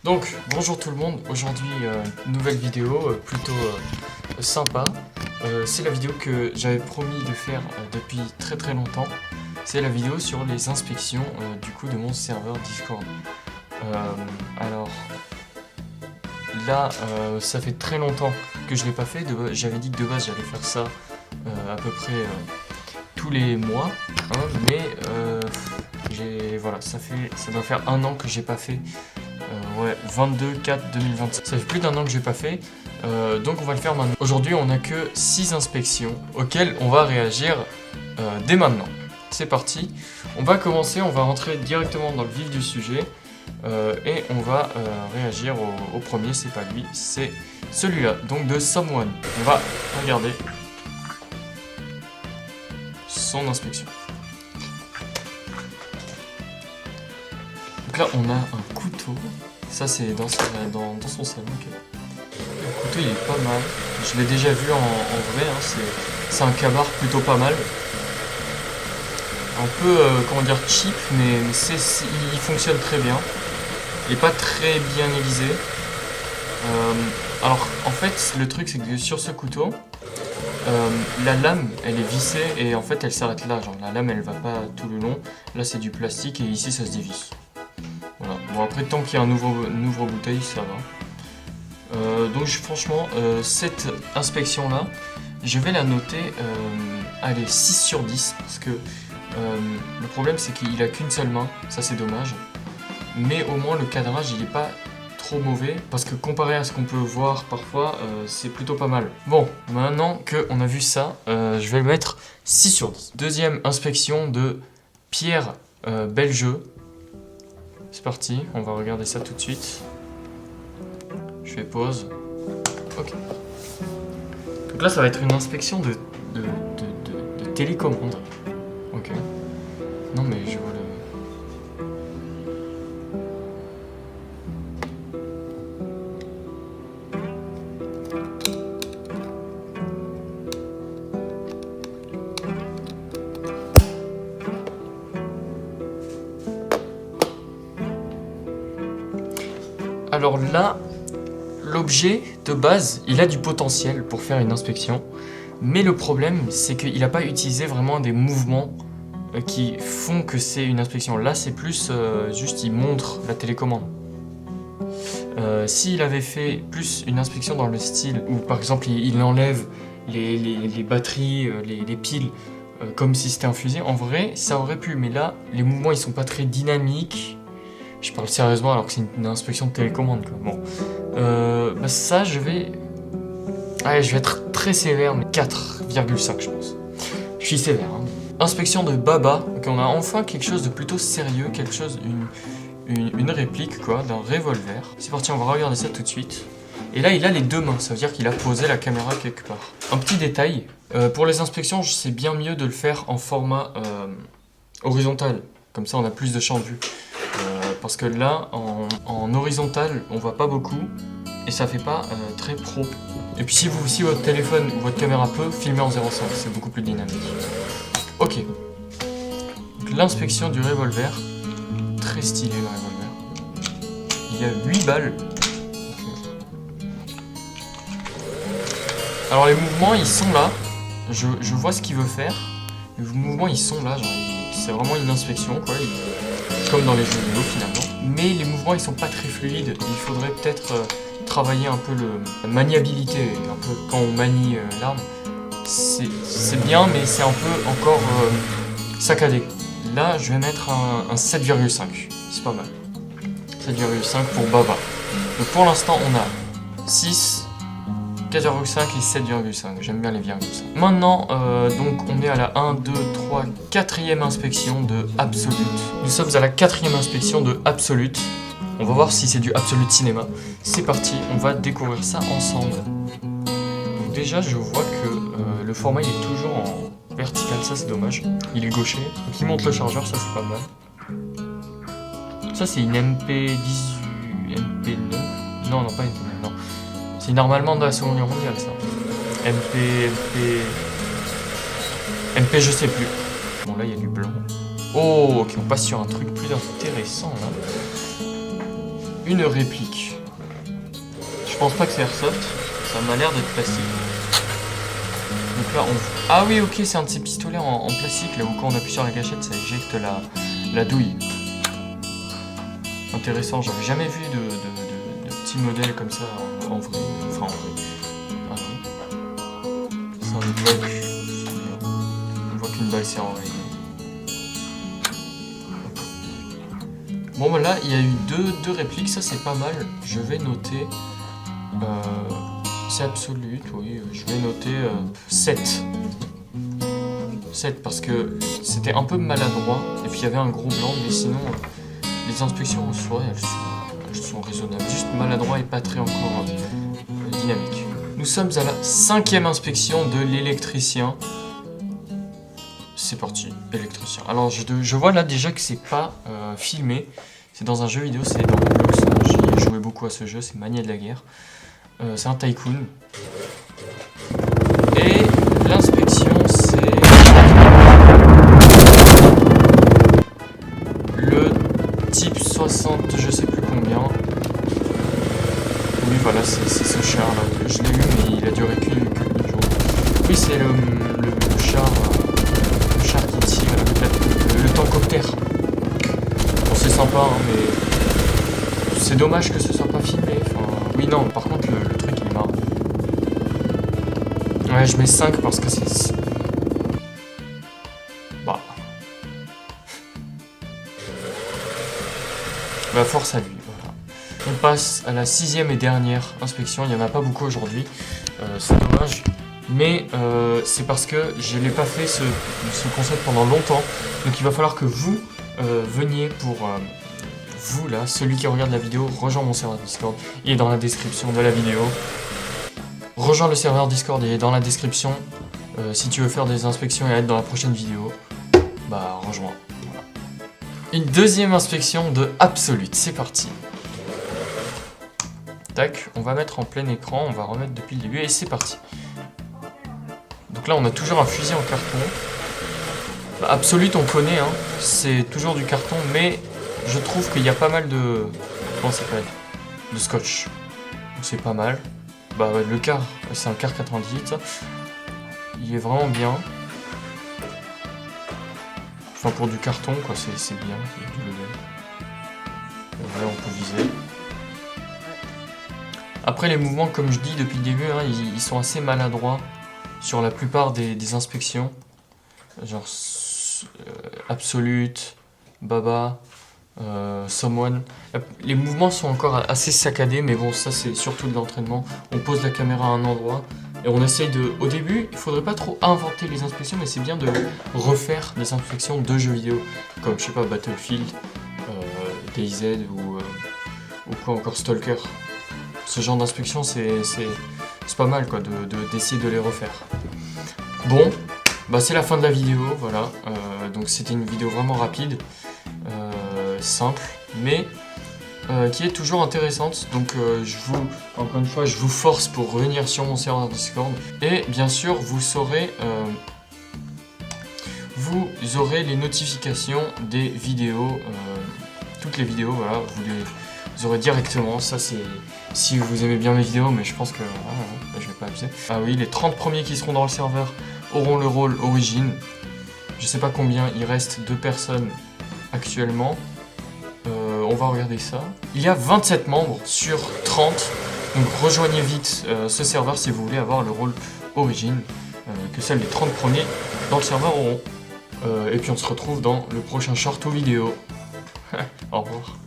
Donc, bonjour tout le monde, aujourd'hui nouvelle vidéo plutôt sympa. C'est la vidéo que j'avais promis de faire depuis très longtemps. C'est la vidéo sur les inspections du coup de mon serveur Discord. Alors là, ça fait très longtemps que je l'ai pas fait. J'avais dit que de base j'allais faire ça à peu près tous les mois, hein, mais voilà, ça doit faire un an que j'ai pas fait. Ouais, 22/4/2025. Ça fait plus d'un an que j'ai pas fait, donc on va le faire maintenant. Aujourd'hui, on n'a que 6 inspections auxquelles on va réagir dès maintenant. C'est parti. On va commencer, on va rentrer directement dans le vif du sujet et on va réagir au premier. C'est pas lui, c'est celui-là, donc de Someone. On va regarder son inspection. Donc là, on a un couteau. Ça, c'est dans son salon. Okay. Le couteau, il est pas mal. Je l'ai déjà vu en vrai. Hein. C'est un cabar plutôt pas mal. Un peu, comment dire, cheap, mais il fonctionne très bien. Il est pas très bien aiguisé. Alors, en fait, le truc, c'est que sur ce couteau, la lame, elle est vissée et en fait, elle s'arrête là. Genre, la lame, elle va pas tout le long. Là, c'est du plastique et ici, ça se dévisse. Voilà. Bon, après, tant qu'il y a un ouvre-bouteille, ça va. Donc franchement, cette inspection-là, je vais la noter, allez, 6 sur 10, parce que le problème, c'est qu'il a qu'une seule main, ça c'est dommage. Mais au moins, le cadrage, il est pas trop mauvais, parce que comparé à ce qu'on peut voir parfois, c'est plutôt pas mal. Bon, maintenant qu'on a vu ça, je vais le mettre 6 sur 10. Deuxième inspection de Pierre Belgeux. C'est parti, on va regarder ça tout de suite. Je fais pause. Ok. Donc là, ça va être une inspection de télécommande. Ok. Non, mais je vois le... Alors là, l'objet de base, il a du potentiel pour faire une inspection, mais le problème, c'est qu'il n'a pas utilisé vraiment des mouvements qui font que c'est une inspection. Là, c'est plus juste, il montre la télécommande. S'il avait fait plus une inspection dans le style où, par exemple, il enlève les batteries, les piles, comme si c'était un fusil, en vrai, ça aurait pu. Mais là, les mouvements, ils sont pas très dynamiques. Je parle sérieusement alors que c'est une inspection de télécommande, quoi. Bon. Bah ça, je vais être très sévère, mais 4,5 je pense. Je suis sévère. Hein. Inspection de Baba. Donc on a enfin quelque chose de plutôt sérieux, quelque chose, une réplique quoi, d'un revolver. C'est parti, on va regarder ça tout de suite. Et là, il a les deux mains, ça veut dire qu'il a posé la caméra quelque part. Un petit détail, pour les inspections, c'est bien mieux de le faire en format horizontal. Comme ça, on a plus de champ de vue. Parce que là, en horizontal, on voit pas beaucoup et ça fait pas très pro. Et puis si votre téléphone ou votre caméra peut, filmer en 0,5, c'est beaucoup plus dynamique. Ok. L'inspection du revolver, très stylé le revolver. Il y a 8 balles. Okay. Alors les mouvements, ils sont là. Je vois ce qu'il veut faire. Les mouvements, ils sont là. C'est vraiment une inspection, quoi. Comme dans les jeux vidéo finalement. Mais les mouvements ils sont pas très fluides. Il faudrait peut-être travailler un peu la maniabilité, un peu quand on manie l'arme. C'est bien mais c'est un peu encore saccadé. Là je vais mettre un 7,5. C'est pas mal. 7,5 pour Baba. Donc pour l'instant on a 6, 4,5 et 7,5. J'aime bien les 0,5. Maintenant, donc on est à la 1, 2, 3, 4e inspection de Absolute. Nous sommes à la 4e inspection de Absolute. On va voir si c'est du Absolute Cinéma. C'est parti, on va découvrir ça ensemble. Donc déjà, je vois que le format il est toujours en vertical, ça c'est dommage. Il est gaucher. Donc il monte le chargeur, ça c'est pas mal. Ça c'est une MP18... MP9. Non, pas une MP9, non. C'est normalement de la Seconde Guerre mondiale, ça. MP, je sais plus. Bon, là, il y a du blanc. Oh, ok, on passe sur un truc plus intéressant, là. une réplique. Je pense pas que c'est airsoft, ça m'a l'air d'être plastique. Donc là, ah oui, ok, c'est un de ces pistolets en plastique, là où quand on appuie sur la gâchette, ça éjecte la douille. Intéressant, j'avais jamais vu de petits modèles comme ça en vrai. Enfin, en vrai. Ah non. C'est un bloc. On voit qu'une balle s'est enrayée. Bon, bah là, il y a eu deux répliques, ça c'est pas mal. Je vais noter. C'est absolu, oui, je vais noter 7. 7 parce que c'était un peu maladroit et puis il y avait un gros blanc, mais sinon les inspections en soi elles sont raisonnables, juste maladroit et pas très encore dynamique. Nous sommes à la 5e inspection de l'électricien. C'est parti, électricien. Alors je vois là déjà que c'est pas filmé, c'est dans un jeu vidéo, c'est dans Roblox. J'ai joué beaucoup à ce jeu, c'est Mania de la guerre. C'est un tycoon. Et l'inspection, c'est le type 60, je sais plus combien. Oui, voilà, c'est ce char là. Je l'ai eu, mais il a duré qu'une jour. Oui, c'est le char qui tire, le tankoptère. Bon, c'est sympa, hein, mais c'est dommage que ce soit pas filmé. Enfin, oui, non, par contre, le truc il est marrant. Ouais, je mets 5 parce que c'est... Bah, force à lui, voilà. On passe à la 6e et dernière inspection. Il n'y en a pas beaucoup aujourd'hui. C'est dommage. Mais c'est parce que je n'ai pas fait ce concept pendant longtemps. Donc il va falloir que vous veniez pour... vous là, celui qui regarde la vidéo, rejoins mon serveur Discord. Il est dans la description de la vidéo. Rejoins le serveur Discord, il est dans la description. Si tu veux faire des inspections et être dans la prochaine vidéo, bah rejoins. Voilà. Une deuxième inspection de Absolute, c'est parti. Tac, on va mettre en plein écran, on va remettre depuis le début et c'est parti. Donc là on a toujours un fusil en carton. Bah, Absolute on connaît, hein. C'est toujours du carton, mais je trouve qu'il y a pas mal de... Comment ça s'appelle ? De scotch. Donc c'est pas mal. Bah ouais, le car, c'est un car 98. Il est vraiment bien. Enfin pour du carton quoi, c'est bien. Ouais, on peut viser. Après les mouvements, comme je dis depuis le début, hein, ils sont assez maladroits sur la plupart des inspections. Genre Absolute, Baba, Someone. Les mouvements sont encore assez saccadés, mais bon, ça c'est surtout de l'entraînement. On pose la caméra à un endroit et on essaye de... Au début, il faudrait pas trop inventer les inspections, mais c'est bien de refaire des inspections de jeux vidéo, comme je sais pas, Battlefield, DayZ ou quoi encore, Stalker. Ce genre d'inspection, c'est pas mal quoi, d'essayer de les refaire. Bon, bah c'est la fin de la vidéo, voilà. Donc c'était une vidéo vraiment rapide. Simple, mais qui est toujours intéressante. Donc encore une fois, je vous force pour revenir sur mon serveur Discord. Et bien sûr, vous aurez les notifications des vidéos, toutes les vidéos, voilà, vous les aurez directement. Ça c'est si vous aimez bien mes vidéos, mais je pense que je vais pas abuser. Ah oui, les 30 premiers qui seront dans le serveur auront le rôle origine. Je sais pas combien il reste de personnes actuellement. On va regarder ça. Il y a 27 membres sur 30. Donc rejoignez vite ce serveur si vous voulez avoir le rôle origine que seuls les 30 premiers dans le serveur auront. Et puis on se retrouve dans le prochain short ou vidéo. Au revoir.